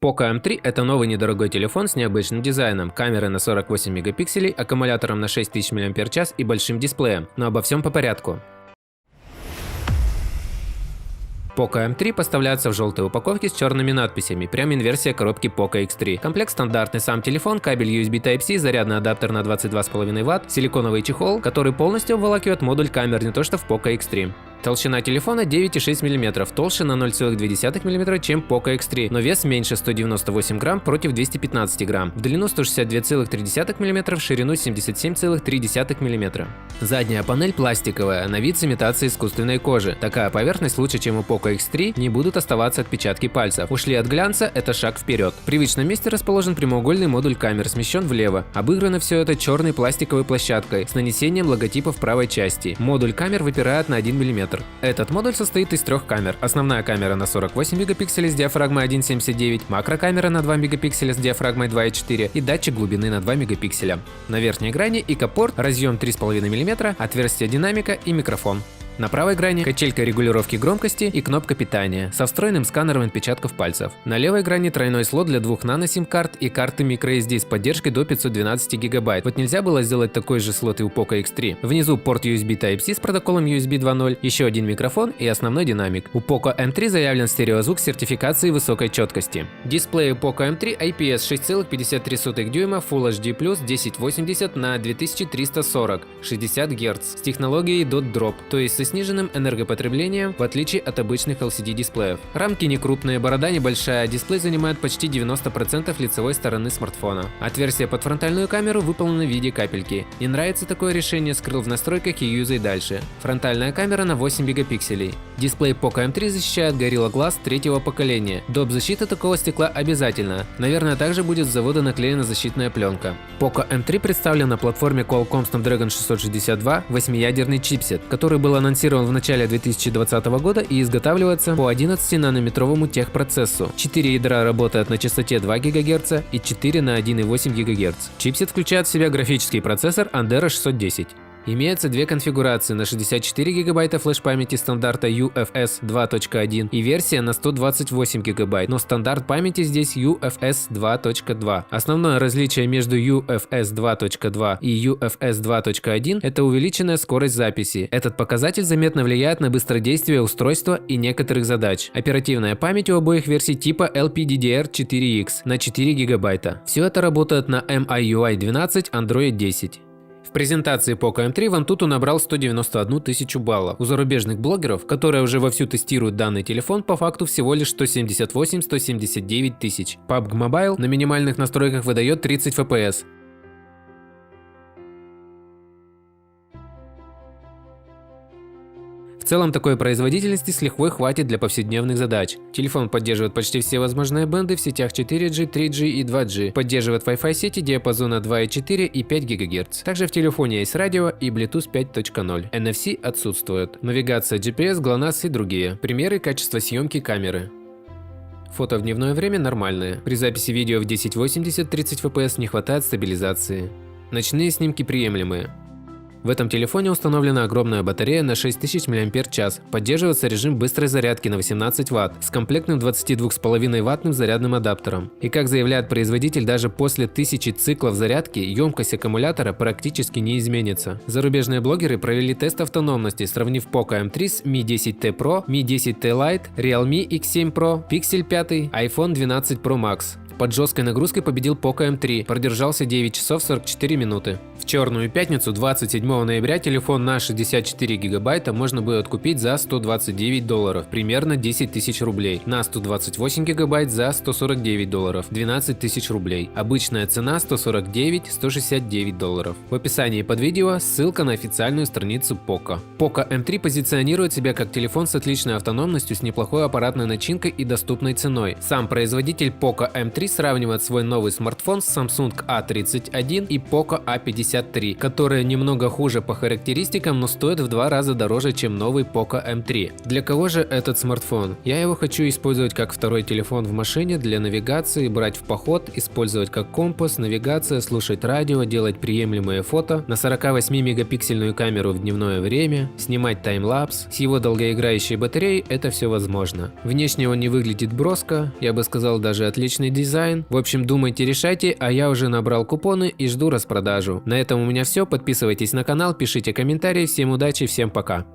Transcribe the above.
Poco M3 – это новый недорогой телефон с необычным дизайном, камерой на 48 мегапикселей, аккумулятором на 6000 мАч и большим дисплеем. Но обо всем по порядку. Poco M3 поставляется в желтой упаковке с черными надписями, прям инверсия коробки Poco X3. Комплект стандартный: сам телефон, кабель USB Type-C, зарядный адаптер на 22,5 Вт, силиконовый чехол, который полностью обволакивает модуль камер, не то что в Poco X3. Толщина телефона 9,6 мм, толще на 0,2 мм, чем Poco X3, но вес меньше 198 грамм против 215 грамм, в длину 162,3 мм, в ширину 77,3 мм. Задняя панель пластиковая, на вид с имитацией искусственной кожи. Такая поверхность лучше, чем у Poco X3, не будут оставаться отпечатки пальцев. Ушли от глянца – это шаг вперед. В привычном месте расположен прямоугольный модуль камер, смещен влево. Обыграно все это черной пластиковой площадкой с нанесением логотипа в правой части. Модуль камер выпирает на 1 мм. Этот модуль состоит из трех камер. Основная камера на 48 мегапикселей с диафрагмой 1,79, макрокамера на 2 мегапикселя с диафрагмой 2,4 и датчик глубины на 2 мегапикселя. На верхней грани ИК-порт, разъем 3,5 мм, отверстие динамика и микрофон. На правой грани качелька регулировки громкости и кнопка питания со встроенным сканером отпечатков пальцев. На левой грани тройной слот для двух нано-сим-карт и карты microSD с поддержкой до 512 ГБ. Вот нельзя было сделать такой же слот и у Poco X3. Внизу порт USB Type-C с протоколом USB 2.0, еще один микрофон и основной динамик. У Poco M3 заявлен стереозвук с сертификацией высокой четкости. Дисплей у Poco M3 IPS 6,53 дюйма Full HD+, 1080 на 2340, 60 Гц с технологией Dot Drop, то есть со сниженным энергопотреблением, в отличие от обычных LCD дисплеев. Рамки не крупные, борода небольшая, дисплей занимает почти 90% лицевой стороны смартфона. Отверстие под фронтальную камеру выполнено в виде капельки. Не нравится такое решение, скрыл в настройках и юзай дальше. Фронтальная камера на 8 мегапикселей. Дисплей Poco M3 защищает Gorilla Glass третьего поколения. Доп. Защита такого стекла обязательно. Наверное, также будет с завода наклеена защитная пленка. Poco M3 представлен на платформе Qualcomm Snapdragon 662 8-ядерный чипсет, который был анонсирован в начале 2020 года и изготавливается по 11-нанометровому техпроцессу. 4 ядра работают на частоте 2 ГГц и 4 на 1,8 ГГц. Чипсет включает в себя графический процессор Andera 610. Имеется две конфигурации на 64 ГБ флеш-памяти стандарта UFS 2.1 и версия на 128 ГБ, но стандарт памяти здесь UFS 2.2. Основное различие между UFS 2.2 и UFS 2.1 – это увеличенная скорость записи. Этот показатель заметно влияет на быстродействие устройства и некоторых задач. Оперативная память у обоих версий типа LPDDR4X на 4 ГБ. Все это работает на MIUI 12 Android 10. В презентации Poco M3 Antutu набрал 191 тысячу баллов. У зарубежных блогеров, которые уже вовсю тестируют данный телефон, по факту всего лишь 178-179 тысяч. PUBG Mobile на минимальных настройках выдает 30 FPS. В целом такой производительности с лихвой хватит для повседневных задач. Телефон поддерживает почти все возможные бенды в сетях 4G, 3G и 2G. Поддерживает Wi-Fi сети диапазона 2,4 и 5 ГГц. Также в телефоне есть радио и Bluetooth 5.0. NFC отсутствует. Навигация, GPS, GLONASS и другие. Примеры качества съемки камеры. Фото в дневное время нормальные. При записи видео в 1080 30 FPS не хватает стабилизации. Ночные снимки приемлемые. В этом телефоне установлена огромная батарея на 6000 мАч, поддерживается режим быстрой зарядки на 18 Вт с комплектным 22,5 ваттным зарядным адаптером. И как заявляет производитель, даже после 1000 циклов зарядки емкость аккумулятора практически не изменится. Зарубежные блогеры провели тест автономности, сравнив Poco M3 с Mi 10T Pro, Mi 10T Lite, Realme X7 Pro, Pixel 5, iPhone 12 Pro Max. Под жесткой нагрузкой победил Poco M3, продержался 9 часов 44 минуты. В черную пятницу 27 ноября телефон на 64 гигабайта можно будет купить за $129, примерно 10 тысяч рублей. На 128 гигабайт за $149, 12 тысяч рублей. Обычная цена $149-169. В описании под видео ссылка на официальную страницу Poco. Poco M3 позиционирует себя как телефон с отличной автономностью, с неплохой аппаратной начинкой и доступной ценой. Сам производитель Poco M3 сравнивает свой новый смартфон с Samsung A31 и Poco A53, которые немного хуже по характеристикам, но стоит в 2 раза дороже, чем новый Poco M3. Для кого же этот смартфон? Я его хочу использовать как второй телефон в машине для навигации, брать в поход, использовать как компас, навигация, слушать радио, делать приемлемые фото, на 48-мегапиксельную камеру в дневное время, снимать таймлапс. С его долгоиграющей батареей это все возможно. Внешне он не выглядит броско, я бы сказал, даже отличный дизайн. В общем, думайте, решайте, а я уже набрал купоны и жду распродажу. На этом у меня все, подписывайтесь на канал, пишите комментарии, всем удачи, всем пока.